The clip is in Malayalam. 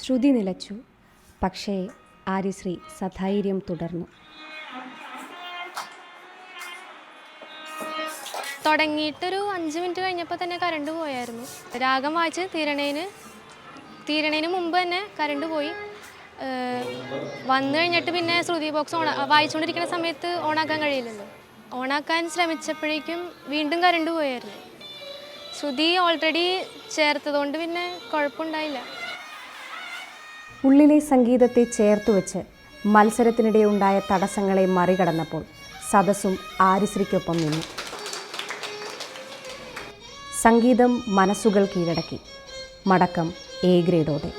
ശ്രുതി നിലച്ചു. പക്ഷേ ആര്യശ്രീ സധൈര്യം തുടർന്നു. തുടങ്ങിയിട്ടൊരു 5 മിനിറ്റ് കഴിഞ്ഞപ്പോൾ തന്നെ കറണ്ട് പോയായിരുന്നു. രാഗം വായിച്ച് തീരണേന് മുമ്പ് തന്നെ കറണ്ട് പോയി. വന്നു കഴിഞ്ഞിട്ട് പിന്നെ ശ്രുതി ബോക്സ് വായിച്ചുകൊണ്ടിരിക്കുന്ന സമയത്ത് ഓണാക്കാൻ കഴിയില്ലല്ലോ. ഓണാക്കാൻ ശ്രമിച്ചപ്പോഴേക്കും വീണ്ടും കറണ്ട് പോയായിരുന്നു. ശ്രുതി ഓൾറെഡി ചേർത്തതുകൊണ്ട് പിന്നെ കുഴപ്പമുണ്ടായില്ല. ഉള്ളിലെ സംഗീതത്തെ ചേർത്തുവെച്ച് മത്സരത്തിനിടെ ഉണ്ടായ തടസ്സങ്ങളെ മറികടന്നപ്പോൾ സദസ്സും ആര്യശ്രീക്കൊപ്പം നിന്നു. സംഗീതം മനസ്സുകൾ കീഴടക്കി. മടക്കം A ഗ്രേഡോടെ.